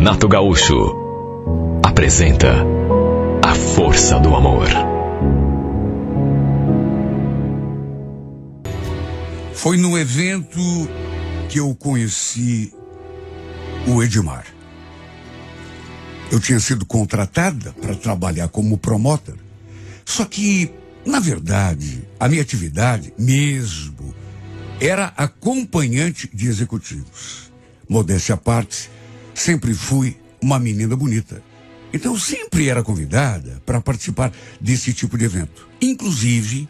Renato Gaúcho apresenta A Força do Amor. Foi num evento que eu conheci o Edmar. Eu tinha sido contratada para trabalhar como promotor. Só que, na verdade, a minha atividade mesmo era acompanhante de executivos. Modéstia à parte, sempre fui uma menina bonita. Então eu sempre era convidada para participar desse tipo de evento. Inclusive,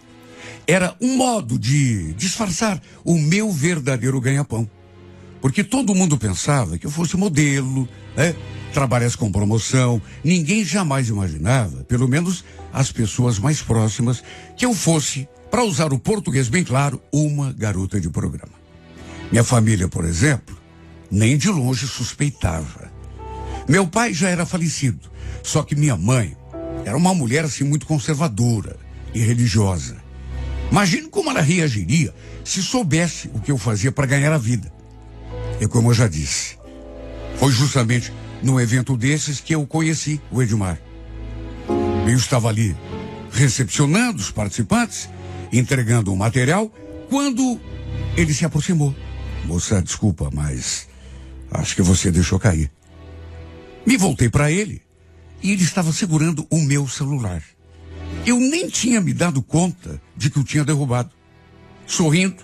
era um modo de disfarçar o meu verdadeiro ganha-pão. Porque todo mundo pensava que eu fosse modelo, né? Trabalhasse com promoção. Ninguém jamais imaginava, pelo menos as pessoas mais próximas, que eu fosse, para usar o português bem claro, uma garota de programa. Minha família, por exemplo, nem de longe suspeitava. Meu pai já era falecido, só que minha mãe era uma mulher assim muito conservadora e religiosa. Imagine como ela reagiria se soubesse o que eu fazia para ganhar a vida. E como eu já disse, foi justamente num evento desses que eu conheci o Edmar. Eu estava ali recepcionando os participantes, entregando o material, quando ele se aproximou. Moça, desculpa, mas acho que você deixou cair. Me voltei para ele e ele estava segurando o meu celular. Eu nem tinha me dado conta de que o tinha derrubado. Sorrindo,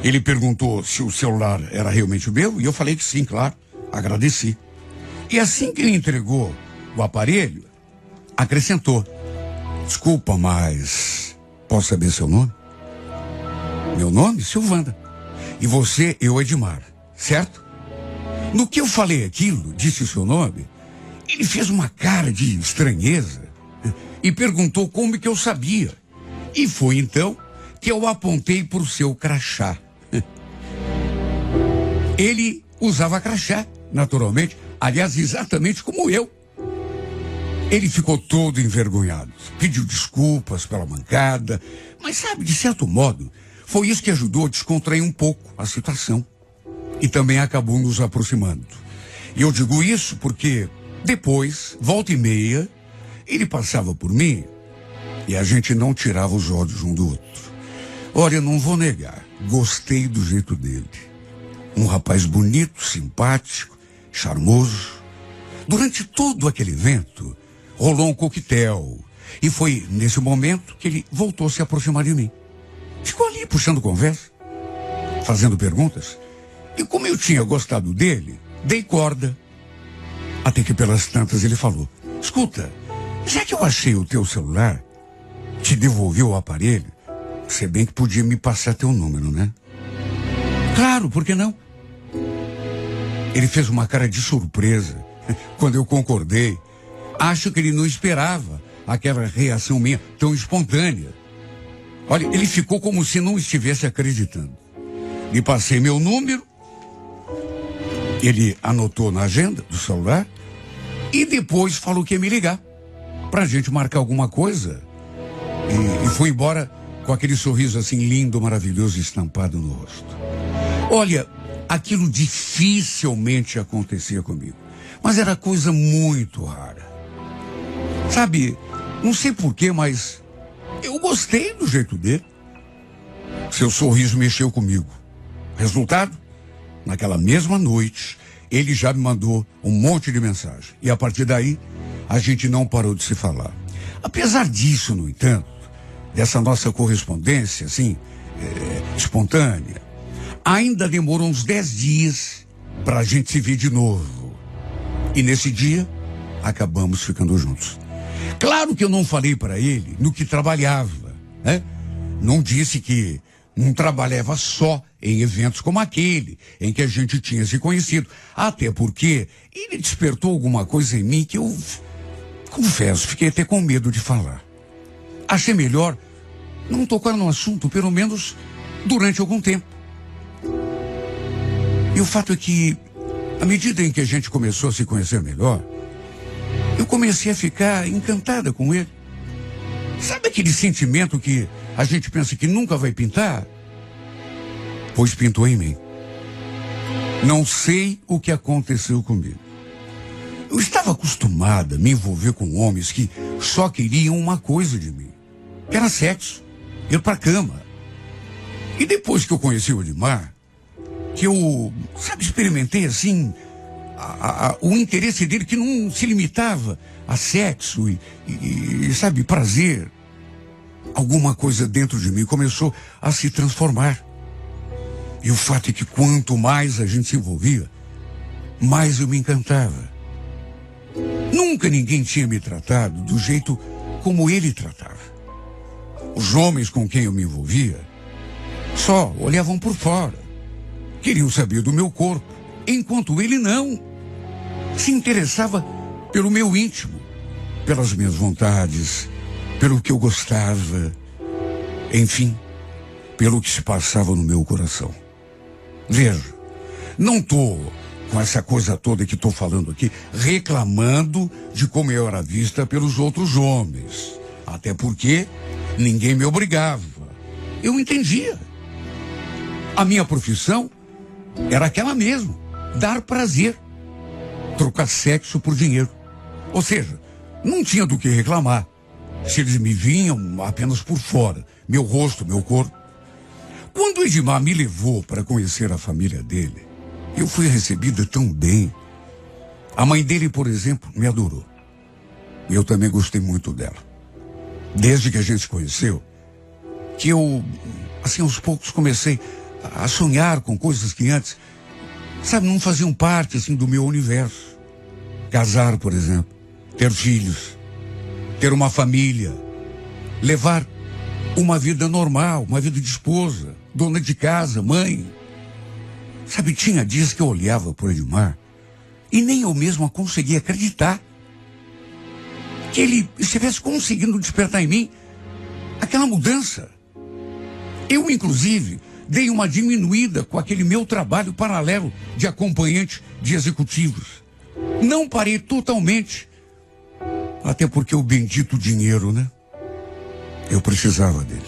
ele perguntou se o celular era realmente o meu e eu falei que sim, claro. Agradeci. E assim que ele entregou o aparelho, acrescentou: desculpa, mas posso saber seu nome? Meu nome? Silvana. E você, eu, Edmar, certo? No que eu falei aquilo, disse o seu nome, ele fez uma cara de estranheza e perguntou como que eu sabia. E foi então que eu apontei para o seu crachá. Ele usava crachá, naturalmente, aliás, exatamente como eu. Ele ficou todo envergonhado, pediu desculpas pela mancada, mas sabe, de certo modo, foi isso que ajudou a descontrair um pouco a situação. E também acabou nos aproximando. E eu digo isso porque depois, volta e meia, ele passava por mim e a gente não tirava os olhos um do outro. Olha, eu não vou negar, gostei do jeito dele. Um rapaz bonito, simpático, charmoso. Durante todo aquele evento, rolou um coquetel. E foi nesse momento que ele voltou a se aproximar de mim. Ficou ali puxando conversa, fazendo perguntas. E como eu tinha gostado dele, dei corda. Até que pelas tantas ele falou: escuta, já que eu achei o teu celular, te devolvi o aparelho, você bem que podia me passar teu número, né? Claro, por que não? Ele fez uma cara de surpresa quando eu concordei. Acho que ele não esperava aquela reação minha tão espontânea. Olha, ele ficou como se não estivesse acreditando. Lhe passei meu número, ele anotou na agenda do celular e depois falou que ia me ligar pra gente marcar alguma coisa. E foi embora com aquele sorriso assim lindo, maravilhoso, estampado no rosto. Olha, aquilo dificilmente acontecia comigo, mas era coisa muito rara. Sabe, não sei porquê, mas eu gostei do jeito dele. Seu sorriso mexeu comigo. Resultado? Naquela mesma noite, ele já me mandou um monte de mensagem. E a partir daí, a gente não parou de se falar. Apesar disso, no entanto, dessa nossa correspondência, assim, espontânea, ainda demorou uns 10 dias para a gente se ver de novo. E nesse dia, acabamos ficando juntos. Claro que eu não falei para ele no que trabalhava, né? Não disse que não trabalhava só em eventos como aquele, em que a gente tinha se conhecido. Até porque ele despertou alguma coisa em mim que eu, confesso, fiquei até com medo de falar. Achei melhor não tocar no assunto, pelo menos durante algum tempo. E o fato é que, à medida em que a gente começou a se conhecer melhor, eu comecei a ficar encantada com ele. Sabe aquele sentimento que a gente pensa que nunca vai pintar? Pois pintou em mim. Não sei o que aconteceu comigo. Eu estava acostumada a me envolver com homens que só queriam uma coisa de mim, que era sexo, ir pra cama. E depois que eu conheci o Edmar, que eu, experimentei assim, o interesse dele que não se limitava a sexo e prazer. Alguma coisa dentro de mim começou a se transformar. E o fato é que quanto mais a gente se envolvia, mais eu me encantava. Nunca ninguém tinha me tratado do jeito como ele tratava. Os homens com quem eu me envolvia só olhavam por fora. Queriam saber do meu corpo, enquanto ele não. Se interessava pelo meu íntimo, pelas minhas vontades, pelo que eu gostava, enfim, pelo que se passava no meu coração. Veja, não estou com essa coisa toda que estou falando aqui, reclamando de como eu era vista pelos outros homens. Até porque ninguém me obrigava. Eu entendia. A minha profissão era aquela mesmo, dar prazer, trocar sexo por dinheiro. Ou seja, não tinha do que reclamar. Se eles me vinham apenas por fora, meu rosto, meu corpo. Quando o Edmar me levou para conhecer a família dele, eu fui recebida tão bem. A mãe dele, por exemplo, me adorou. E eu também gostei muito dela. Desde que a gente se conheceu, que eu, aos poucos comecei a sonhar com coisas que antes, não faziam parte, do meu universo. Casar, por exemplo, ter filhos, ter uma família, levar uma vida normal, uma vida de esposa, dona de casa, mãe. Tinha dias que eu olhava por Edmar e nem eu mesma conseguia acreditar que ele estivesse conseguindo despertar em mim aquela mudança. Eu, inclusive, dei uma diminuída com aquele meu trabalho paralelo de acompanhante de executivos. Não parei totalmente, até porque o bendito dinheiro, né? Eu precisava dele.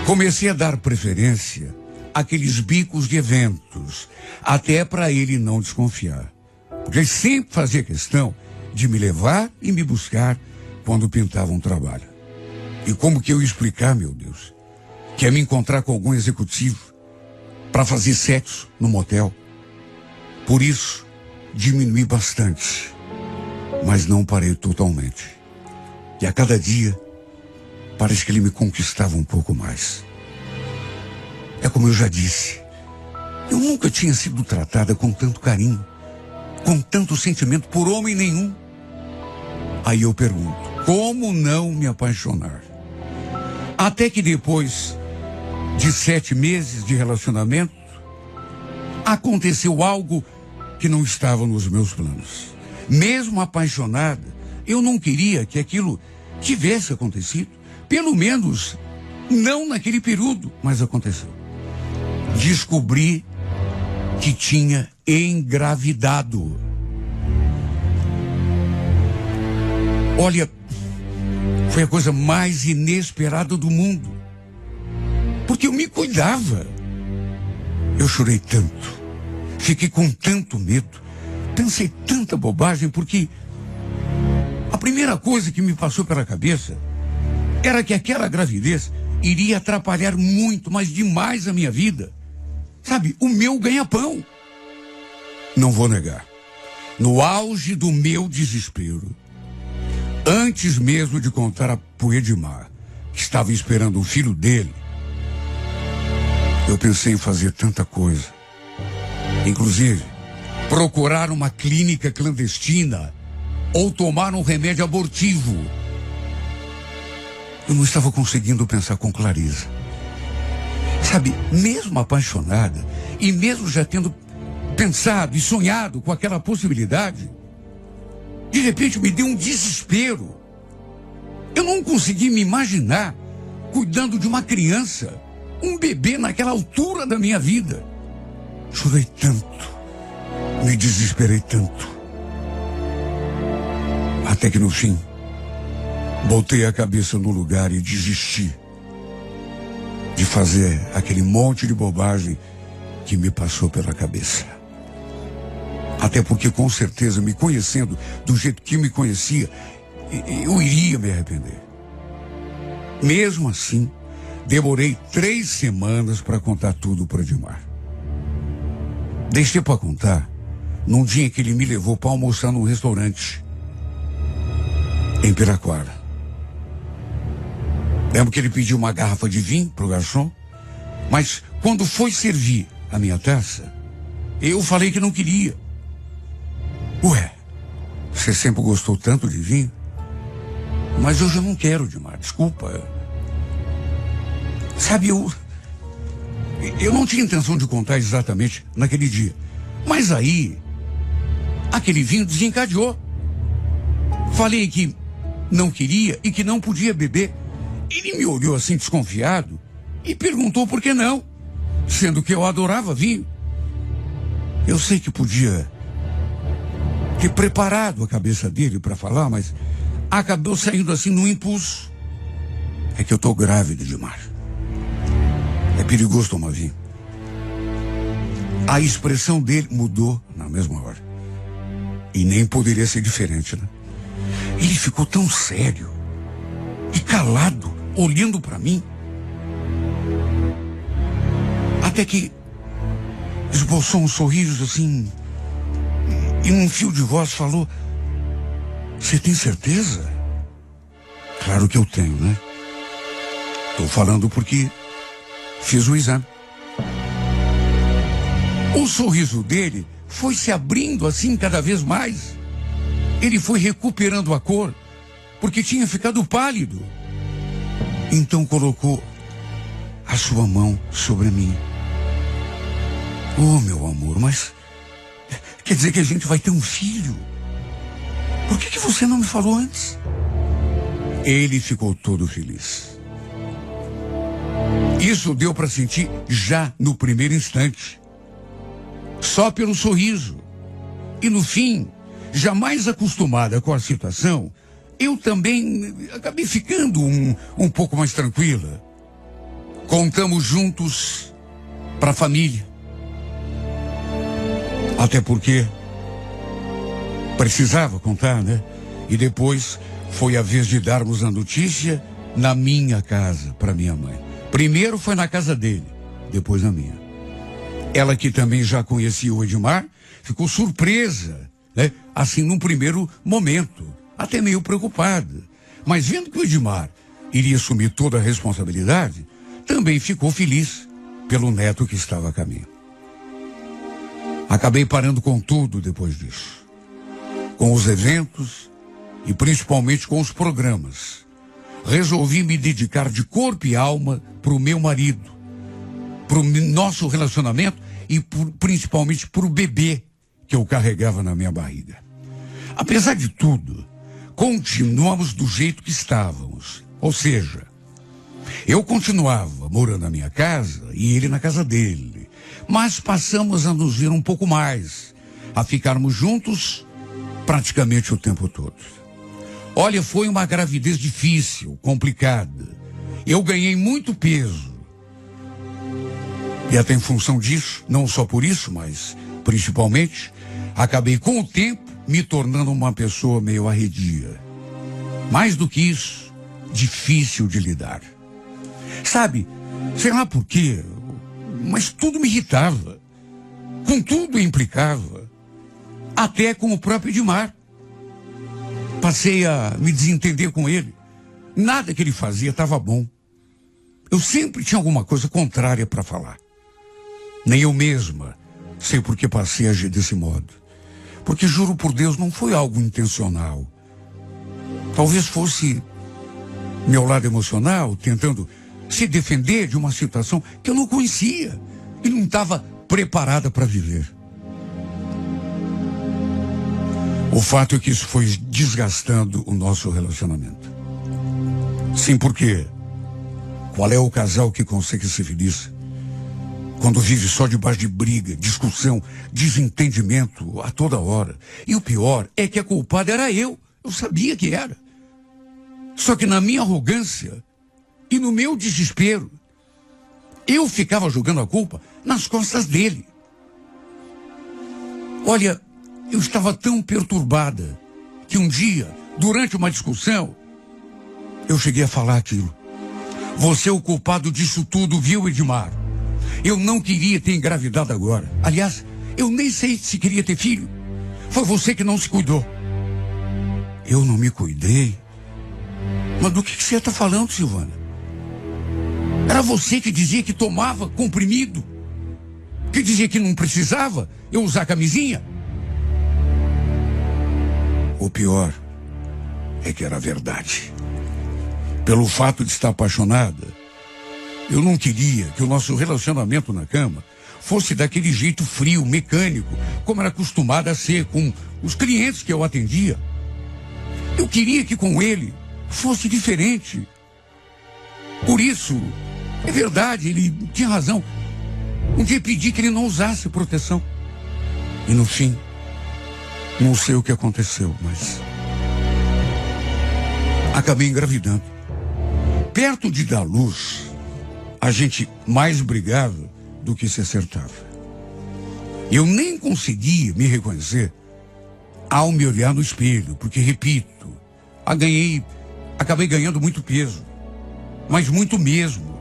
Comecei a dar preferência àqueles bicos de eventos, até para ele não desconfiar. Porque ele sempre fazia questão de me levar e me buscar quando pintava um trabalho. E como que eu ia explicar, meu Deus, que é me encontrar com algum executivo para fazer sexo no motel? Por isso, diminui bastante, mas não parei totalmente. E a cada dia, parece que ele me conquistava um pouco mais. É como eu já disse, eu nunca tinha sido tratada com tanto carinho, com tanto sentimento por homem nenhum. Aí eu pergunto, como não me apaixonar? Até que depois de 7 meses de relacionamento, aconteceu algo que não estava nos meus planos. Mesmo apaixonada, eu não queria que aquilo tivesse acontecido. Pelo menos, não naquele período, mas aconteceu. Descobri que tinha engravidado. Olha, foi a coisa mais inesperada do mundo. Porque eu me cuidava. Eu chorei tanto. Fiquei com tanto medo. Pensei tanta bobagem, porque a primeira coisa que me passou pela cabeça era que aquela gravidez iria atrapalhar muito, mas demais a minha vida. O meu ganha-pão. Não vou negar. No auge do meu desespero, antes mesmo de contar pro Edmar que estava esperando o filho dele, eu pensei em fazer tanta coisa. Inclusive, procurar uma clínica clandestina ou tomar um remédio abortivo. Eu não estava conseguindo pensar com clareza. Mesmo apaixonada e mesmo já tendo pensado e sonhado com aquela possibilidade, de repente me deu um desespero. Eu não consegui me imaginar cuidando de uma criança, um bebê naquela altura da minha vida. Chorei tanto, me desesperei tanto, até que no fim, botei a cabeça no lugar e desisti de fazer aquele monte de bobagem que me passou pela cabeça. Até porque, com certeza, me conhecendo do jeito que me conhecia, eu iria me arrepender. Mesmo assim, demorei 3 semanas para contar tudo para Edmar. Deixei para contar num dia que ele me levou para almoçar num restaurante em Piraquara. Lembro que ele pediu uma garrafa de vinho pro garçom, mas quando foi servir a minha taça, eu falei que não queria. Ué, você sempre gostou tanto de vinho? Mas hoje eu não quero, Edmar, desculpa. Sabe, eu não tinha intenção de contar exatamente naquele dia. Mas aí, aquele vinho desencadeou. Falei que não queria e que não podia beber. Ele me olhou assim desconfiado e perguntou por que não, sendo que eu adorava vinho. Eu sei que podia ter preparado a cabeça dele para falar, mas acabou saindo assim no impulso. É que eu tô grávida, Edmar. É perigoso tomar vinho. A expressão dele mudou na mesma hora. E nem poderia ser diferente, né? Ele ficou tão sério e calado, olhando para mim. Até que esboçou um sorriso assim, e num fio de voz falou: "Você tem certeza?" Claro que eu tenho, né? Tô falando porque fiz o exame. O sorriso dele foi se abrindo assim cada vez mais. Ele foi recuperando a cor, porque tinha ficado pálido. Então colocou a sua mão sobre mim. Oh, meu amor, mas quer dizer que a gente vai ter um filho? Por que você não me falou antes? Ele ficou todo feliz. Isso deu para sentir já no primeiro instante. Só pelo sorriso. E no fim, jamais acostumada com a situação, eu também acabei ficando um pouco mais tranquila. Contamos juntos para a família. Até porque precisava contar, né? E depois foi a vez de darmos a notícia na minha casa para minha mãe. Primeiro foi na casa dele, depois na minha. Ela, que também já conhecia o Edmar, ficou surpresa, né? Assim, num primeiro momento, até meio preocupada. Mas vendo que o Edmar iria assumir toda a responsabilidade, também ficou feliz pelo neto que estava a caminho. Acabei parando com tudo depois disso. Com os eventos e principalmente com os programas. Resolvi me dedicar de corpo e alma para o meu marido, para o nosso relacionamento e principalmente para o bebê que eu carregava na minha barriga. Apesar de tudo, continuamos do jeito que estávamos. Ou seja, eu continuava morando na minha casa e ele na casa dele. Mas passamos a nos ver um pouco mais, a ficarmos juntos praticamente o tempo todo. Olha, foi uma gravidez difícil, complicada. Eu ganhei muito peso. E até em função disso, não só por isso, mas principalmente, acabei com o tempo me tornando uma pessoa meio arredia. Mais do que isso, difícil de lidar. Sabe, sei lá por quê, mas tudo me irritava. Com tudo implicava. Até com o próprio Edmar. Passei a me desentender com ele. Nada que ele fazia estava bom. Eu sempre tinha alguma coisa contrária para falar. Nem eu mesma sei por que passei a agir desse modo. Porque, juro por Deus, não foi algo intencional. Talvez fosse meu lado emocional, tentando se defender de uma situação que eu não conhecia e não estava preparada para viver. O fato é que isso foi desgastando o nosso relacionamento. Sim, porque qual é o casal que consegue ser feliz quando vive só debaixo de briga, discussão, desentendimento a toda hora? E o pior é que a culpada era eu. Eu sabia que era. Só que na minha arrogância e no meu desespero, eu ficava jogando a culpa nas costas dele. Olha, eu estava tão perturbada que um dia, durante uma discussão, eu cheguei a falar aquilo. Você é o culpado disso tudo, viu, Edmar? Eu não queria ter engravidado agora. Aliás, eu nem sei se queria ter filho. Foi você que não se cuidou. Eu não me cuidei? Mas do que você está falando, Silvana? Era você que dizia que tomava comprimido, que dizia que não precisava eu usar camisinha. O pior é que era verdade. Pelo fato de estar apaixonada, eu não queria que o nosso relacionamento na cama fosse daquele jeito frio, mecânico, como era acostumada a ser com os clientes que eu atendia. Eu queria que com ele fosse diferente. Por isso, é verdade, ele tinha razão. Um dia pedi que ele não usasse proteção. E no fim, não sei o que aconteceu, mas acabei engravidando. Perto de dar luz, a gente mais brigava do que se acertava. Eu nem conseguia me reconhecer ao me olhar no espelho, porque, repito, acabei ganhando muito peso, mas muito mesmo.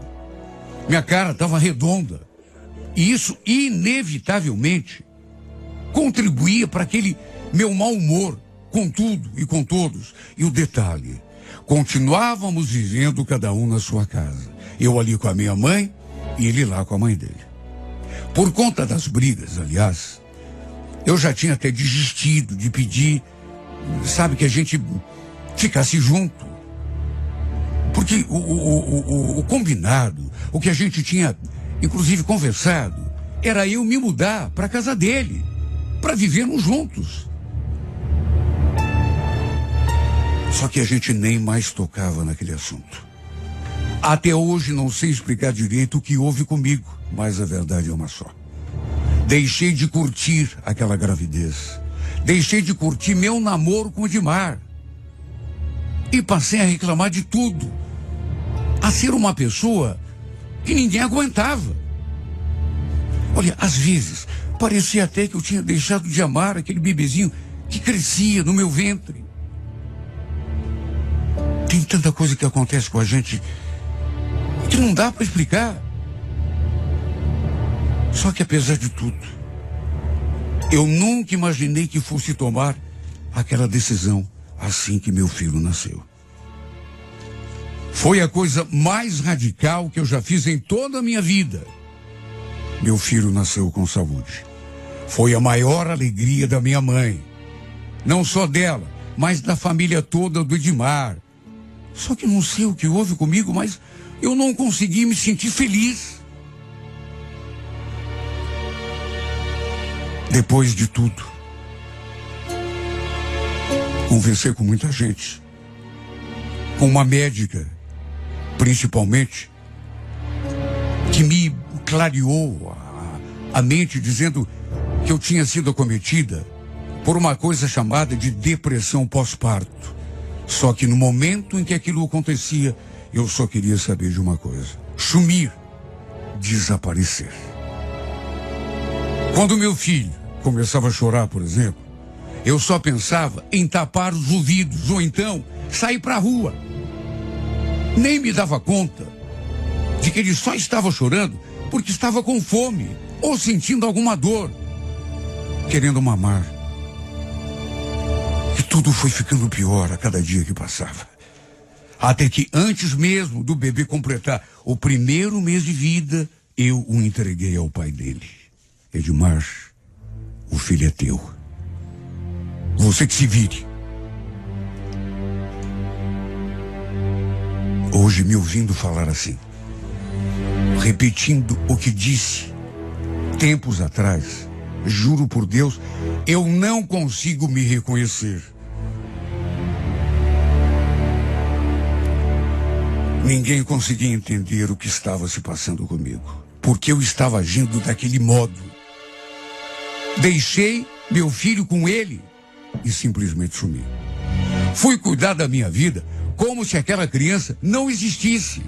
Minha cara estava redonda e isso inevitavelmente contribuía para aquele meu mau humor com tudo e com todos. E o detalhe, continuávamos vivendo cada um na sua casa. Eu ali com a minha mãe e ele lá com a mãe dele. Por conta das brigas, aliás, eu já tinha até desistido de pedir, sabe, que a gente ficasse junto. Porque o combinado, o que a gente tinha, inclusive, conversado, era eu me mudar para a casa dele, para vivermos juntos. Só que a gente nem mais tocava naquele assunto. Até hoje não sei explicar direito o que houve comigo, mas a verdade é uma só. Deixei de curtir aquela gravidez. Deixei de curtir meu namoro com o Edmar. E passei a reclamar de tudo. A ser uma pessoa que ninguém aguentava. Olha, às vezes, parecia até que eu tinha deixado de amar aquele bebezinho que crescia no meu ventre. Tem tanta coisa que acontece com a gente que não dá para explicar. Só que apesar de tudo, eu nunca imaginei que fosse tomar aquela decisão assim que meu filho nasceu. Foi a coisa mais radical que eu já fiz em toda a minha vida. Meu filho nasceu com saúde. Foi a maior alegria da minha mãe. Não só dela, mas da família toda do Edmar. Só que não sei o que houve comigo, mas eu não consegui me sentir feliz. Depois de tudo, conversei com muita gente, com uma médica, principalmente, que me clareou a mente, dizendo que eu tinha sido acometida por uma coisa chamada de depressão pós-parto. Só que no momento em que aquilo acontecia, eu só queria saber de uma coisa: sumir, desaparecer. Quando meu filho começava a chorar, por exemplo, eu só pensava em tapar os ouvidos ou então sair para a rua. Nem me dava conta de que ele só estava chorando porque estava com fome ou sentindo alguma dor, querendo mamar. E tudo foi ficando pior a cada dia que passava. Até que antes mesmo do bebê completar o primeiro mês de vida, eu o entreguei ao pai dele. Edmar, o filho é teu. Você que se vire. Hoje, me ouvindo falar assim, repetindo o que disse tempos atrás, juro por Deus, eu não consigo me reconhecer. Ninguém conseguia entender o que estava se passando comigo, porque eu estava agindo daquele modo. Deixei meu filho com ele e simplesmente sumi. Fui cuidar da minha vida como se aquela criança não existisse.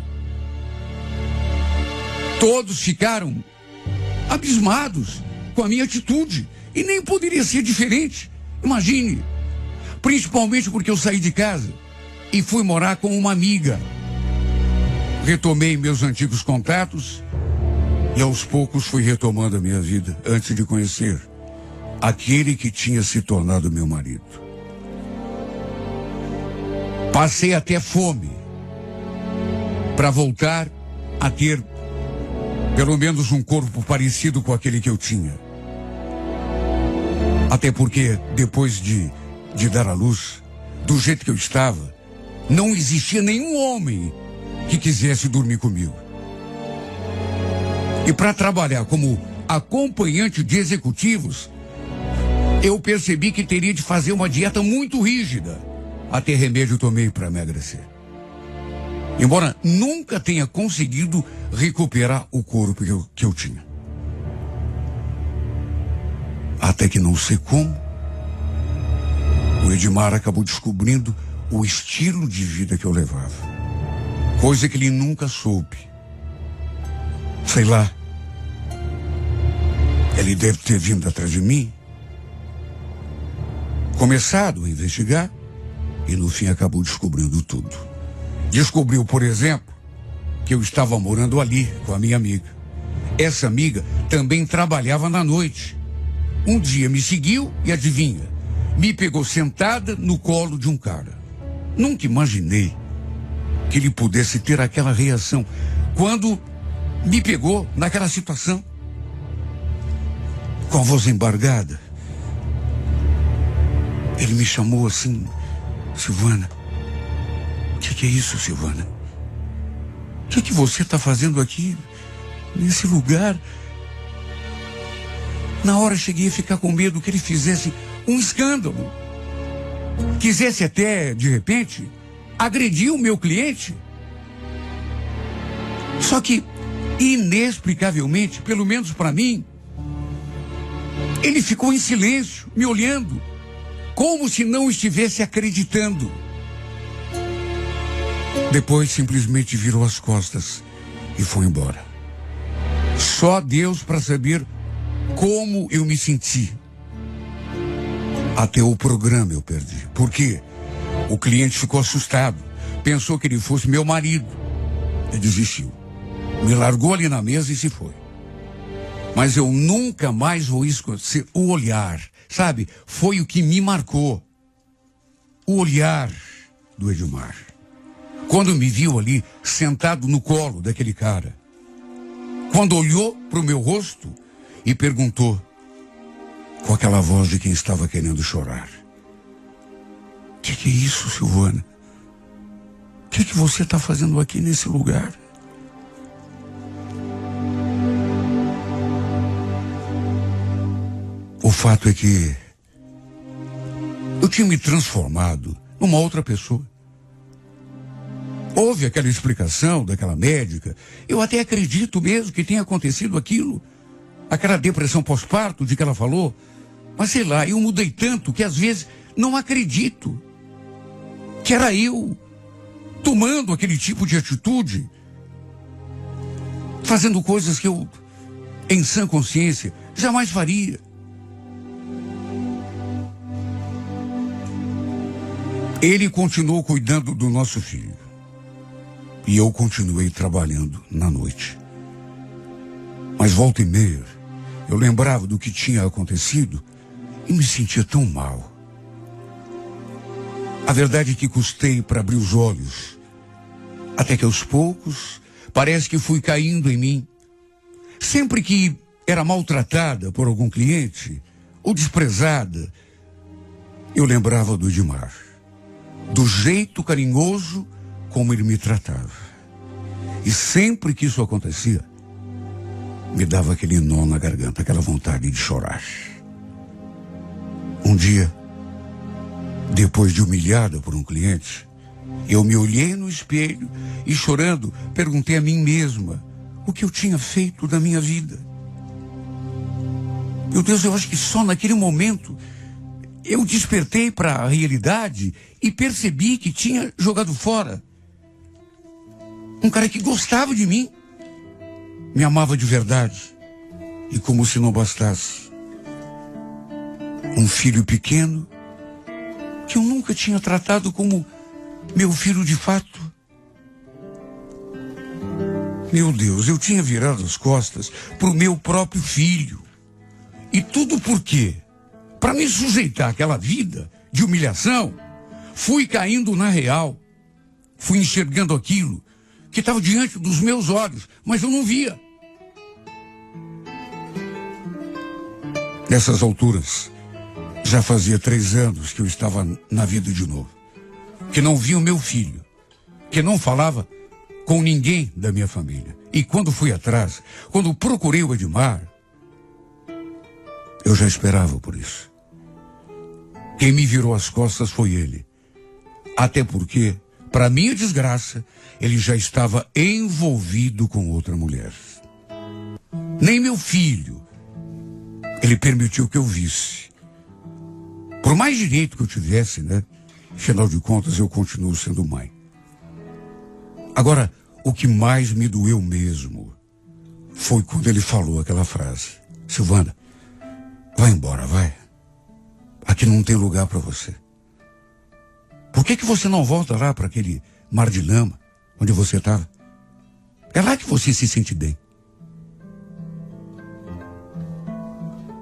Todos ficaram abismados com a minha atitude. E nem poderia ser diferente. Imagine. Principalmente porque eu saí de casa e fui morar com uma amiga. Retomei meus antigos contatos e aos poucos fui retomando a minha vida antes de conhecer aquele que tinha se tornado meu marido. Passei até fome para voltar a ter pelo menos um corpo parecido com aquele que eu tinha. Até porque depois de dar à luz, do jeito que eu estava, não existia nenhum homem que quisesse dormir comigo. E para trabalhar como acompanhante de executivos, eu percebi que teria de fazer uma dieta muito rígida. Até remédio tomei para emagrecer. Embora nunca tenha conseguido recuperar o corpo que eu tinha. Até que não sei como, o Edmar acabou descobrindo o estilo de vida que eu levava. Coisa que ele nunca soube. Sei lá. Ele deve ter vindo atrás de mim, começado a investigar e no fim acabou descobrindo tudo. Descobriu, por exemplo, que eu estava morando ali com a minha amiga. Essa amiga também trabalhava na noite. Um dia me seguiu e adivinha, me pegou sentada no colo de um cara. Nunca imaginei que ele pudesse ter aquela reação quando me pegou naquela situação. Com a voz embargada, ele me chamou assim: Silvana. O que é isso, Silvana? O que você está fazendo aqui, nesse lugar? Na hora cheguei a ficar com medo que ele fizesse um escândalo. Quisesse até, de repente, agredir o meu cliente. Só que, inexplicavelmente, pelo menos para mim, ele ficou em silêncio, me olhando, como se não estivesse acreditando. Depois simplesmente virou as costas e foi embora. Só Deus para saber como eu me senti. Até o programa eu perdi. Por quê? O cliente ficou assustado. Pensou que ele fosse meu marido. E desistiu. Me largou ali na mesa e se foi. Mas eu nunca mais vou esquecer o olhar. Sabe? Foi o que me marcou. O olhar do Edmar. Quando me viu ali, sentado no colo daquele cara. Quando olhou para o meu rosto e perguntou, com aquela voz de quem estava querendo chorar: O que é isso, Silvana? O que você está fazendo aqui nesse lugar? O fato é que eu tinha me transformado numa outra pessoa. Houve aquela explicação daquela médica. Eu até acredito mesmo que tenha acontecido aquilo. Aquela depressão pós-parto de que ela falou. Mas sei lá, eu mudei tanto que às vezes não acredito que era eu tomando aquele tipo de atitude, fazendo coisas que eu, em sã consciência, jamais faria. Ele continuou cuidando do nosso filho. E eu continuei trabalhando na noite. Mas volta e meia, eu lembrava do que tinha acontecido e me sentia tão mal. A verdade é que custei para abrir os olhos. Até que aos poucos, parece que fui caindo em mim. Sempre que era maltratada por algum cliente, ou desprezada, eu lembrava do Edmar. Do jeito carinhoso como ele me tratava. E sempre que isso acontecia, me dava aquele nó na garganta, aquela vontade de chorar. Um dia, depois de humilhada por um cliente, eu me olhei no espelho e, chorando, perguntei a mim mesma o que eu tinha feito da minha vida. Meu Deus, eu acho que só naquele momento eu despertei para a realidade e percebi que tinha jogado fora um cara que gostava de mim, me amava de verdade. E como se não bastasse, Um filho pequeno que eu nunca tinha tratado como meu filho de fato. Meu Deus, eu tinha virado as costas para o meu próprio filho. E tudo por quê? Para me sujeitar àquela vida de humilhação, fui caindo na real. Fui enxergando aquilo que estava diante dos meus olhos, mas eu não via. Nessas alturas, já fazia 3 anos que eu estava na vida de novo. Que não via o meu filho, que não falava com ninguém da minha família. E quando fui atrás, quando procurei o Edmar, eu já esperava por isso. Quem me virou as costas foi ele. Até porque, para minha desgraça, ele já estava envolvido com outra mulher. Nem meu filho ele permitiu que eu visse. Por mais direito que eu tivesse, né? Afinal de contas, eu continuo sendo mãe. Agora, o que mais me doeu mesmo foi quando ele falou aquela frase: Silvana, vai embora, vai. Aqui não tem lugar para você. Por que você não volta lá para aquele mar de lama onde você estava? É lá que você se sente bem.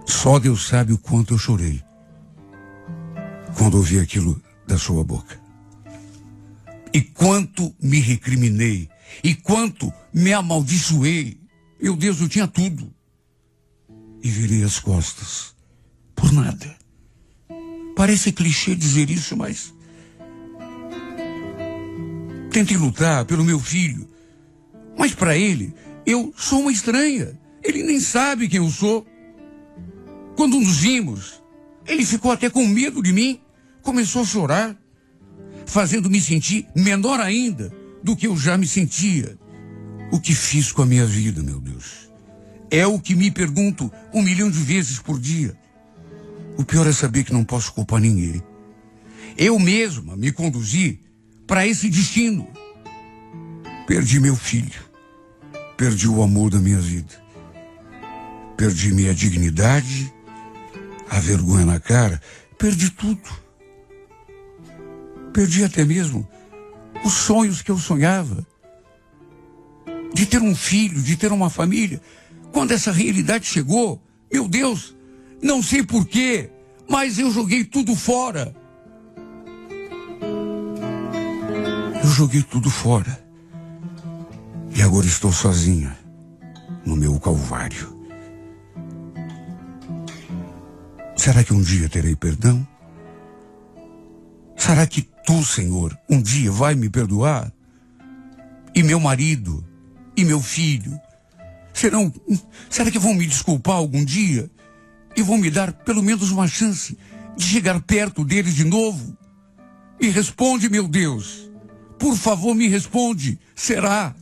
Só Deus sabe o quanto eu chorei quando ouvi aquilo da sua boca. E quanto me recriminei, e quanto me amaldiçoei. Meu Deus, eu tinha tudo. E virei as costas por nada. Parece clichê dizer isso, mas tentei lutar pelo meu filho. Mas para ele, eu sou uma estranha. Ele nem sabe quem eu sou. Quando nos vimos, ele ficou até com medo de mim. Começou a chorar, fazendo-me sentir menor ainda do que eu já me sentia. O que fiz com a minha vida, meu Deus? É o que me pergunto 1 milhão de vezes por dia. O pior é saber que não posso culpar ninguém. Eu mesma me conduzi para esse destino. Perdi meu filho. Perdi o amor da minha vida. Perdi minha dignidade, a vergonha na cara. Perdi tudo. Perdi até mesmo os sonhos que eu sonhava. De ter um filho, de ter uma família. Quando essa realidade chegou, meu Deus, não sei porquê, mas eu joguei tudo fora. Eu joguei tudo fora. E agora estou sozinha no meu calvário. Será que um dia terei perdão? Será que tu, Senhor, um dia vai me perdoar? E meu marido? E meu filho? Será que vão me desculpar algum dia? E vão me dar pelo menos uma chance de chegar perto deles de novo? Me responde, meu Deus. Por favor, me responde. Será?